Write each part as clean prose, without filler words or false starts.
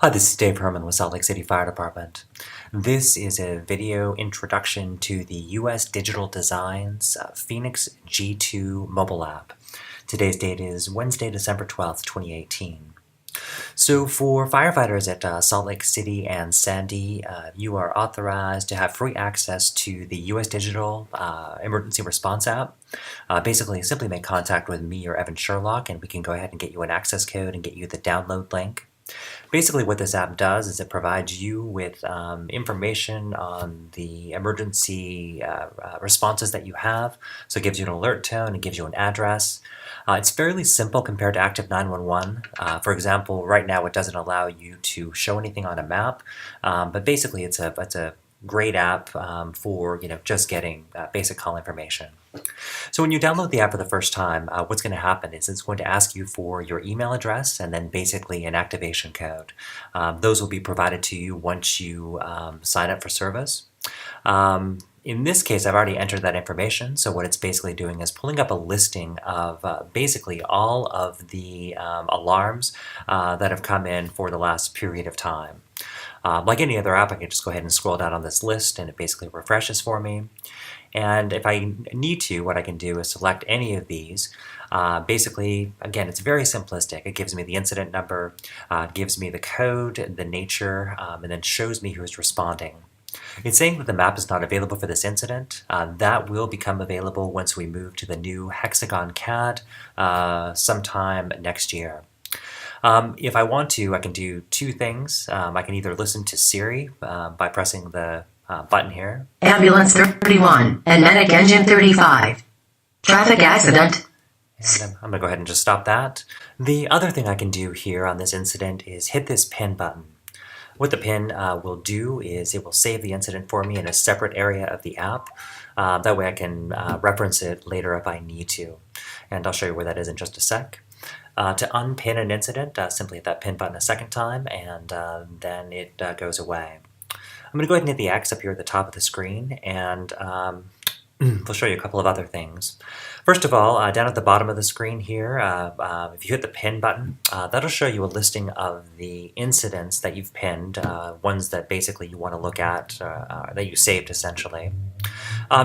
Hi, this is Dave Herman with Salt Lake City Fire Department. This is a video introduction to the US Digital Designs Phoenix G2 mobile app. Today's date is Wednesday, December 12th, 2018. So for firefighters at Salt Lake City and Sandy, you are authorized to have free access to the US Digital Emergency Response app. Basically, simply make contact with me or Evan Sherlock, and we can go ahead and get you an access code and get you the download link. Basically, what this app does is it provides you with information on the emergency responses that you have. So it gives you an alert tone, it gives you an address. It's fairly simple compared to Active 911. For example, right now it doesn't allow you to show anything on a map, but basically it's a great app for just getting basic call information. So when you download the app for the first time, what's going to happen is it's going to ask you for your email address and then basically an activation code. Those will be provided to you once you sign up for service. In this case, I've already entered that information, so what it's basically doing is pulling up a listing of basically all of the alarms that have come in for the last period of time. Like any other app, I can just go ahead and scroll down on this list and it basically refreshes for me. And if I need to, what I can do is select any of these. Basically, again, it's very simplistic. It gives me the incident number, gives me the code, the nature, and then shows me who's responding. It's saying that the map is not available for this incident. That will become available once we move to the new Hexagon CAD sometime next year. If I want to, I can do two things. I can either listen to Siri by pressing the button here. Ambulance 31 and medic engine 35. Traffic accident. And I'm going to go ahead and just stop that. The other thing I can do here on this incident is hit this pin button. What the pin will do is it will save the incident for me in a separate area of the app. That way I can reference it later if I need to. And I'll show you where that is in just a sec. To unpin an incident, simply hit that pin button a second time and then it goes away. I'm going to go ahead and hit the X up here at the top of the screen, and we'll show you a couple of other things. First of all, down at the bottom of the screen here, if you hit the pin button, that'll show you a listing of the incidents that you've pinned, ones that basically you want to look at, that you saved essentially.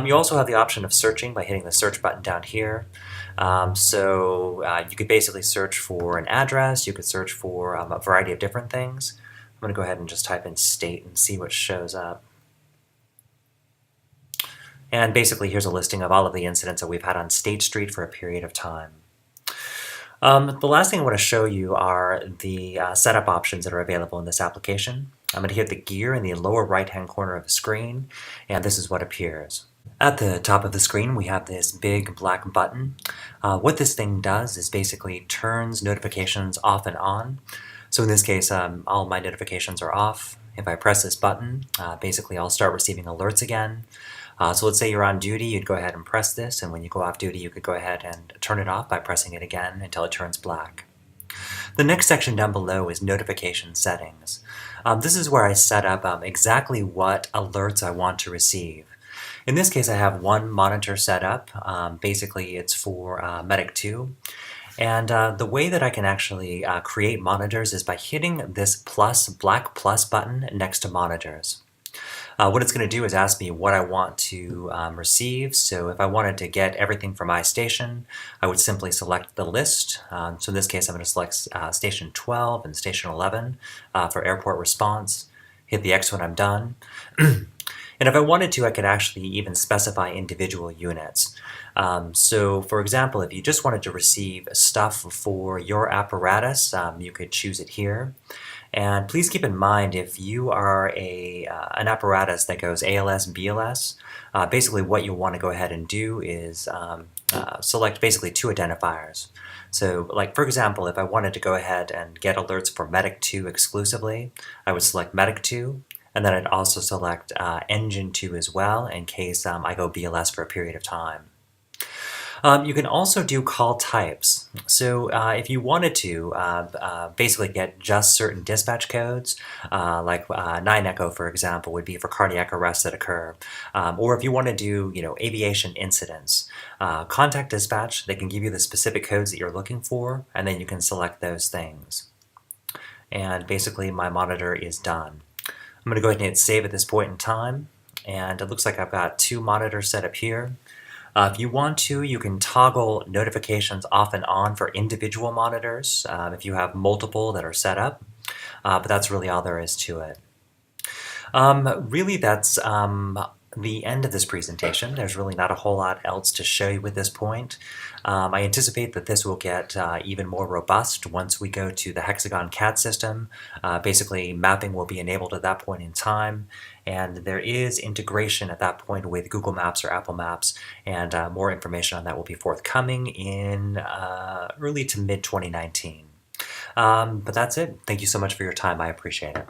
You also have the option of searching by hitting the search button down here. You could basically search for an address, you could search for a variety of different things. I'm going to go ahead and just type in state and see what shows up. And basically here's a listing of all of the incidents that we've had on State Street for a period of time. The last thing I want to show you are the setup options that are available in this application. I'm going to hit the gear in the lower right hand corner of the screen, and this is what appears. At the top of the screen we have this big black button. What this thing does is basically turns notifications off and on. So in this case, all my notifications are off. If I press this button, basically I'll start receiving alerts again. So let's say you're on duty, you'd go ahead and press this, and when you go off duty you could go ahead and turn it off by pressing it again until it turns black. The next section down below is notification settings. This is where I set up exactly what alerts I want to receive. In this case I have one monitor set up. Basically it's for Medic 2. And the way that I can actually create monitors is by hitting this black plus button next to monitors. What it's going to do is ask me what I want to receive. So if I wanted to get everything from my station, I would simply select the list. So in this case I'm going to select station 12 and station 11 for airport response. Hit the X when I'm done. And if I wanted to, I could actually even specify individual units. So for example, if you just wanted to receive stuff for your apparatus, you could choose it here. And please keep in mind, if you are an apparatus that goes ALS, BLS, basically what you'll want to go ahead and do is select basically two identifiers. So like for example, if I wanted to go ahead and get alerts for Medic 2 exclusively, I would select Medic 2. And then I'd also select Engine 2 as well in case I go BLS for a period of time. You can also do call types. So if you wanted to basically get just certain dispatch codes, like 9 Echo, for example, would be for cardiac arrests that occur. Or if you want to do, aviation incidents, contact dispatch. They can give you the specific codes that you're looking for, and then you can select those things. and basically my monitor is done. I'm going to go ahead and hit save at this point in time, and it looks like I've got 2 monitors set up here. If you want to, you can toggle notifications off and on for individual monitors if you have multiple that are set up, but that's really all there is to it. Really, that's the end of this presentation. There's really not a whole lot else to show you at this point. I anticipate that this will get even more robust once we go to the hexagon CAD system. Basically, mapping will be enabled at that point in time, and there is integration at that point with Google Maps or Apple Maps, and more information on that will be forthcoming in early to mid 2019. But that's it. Thank you so much for your time. I appreciate it.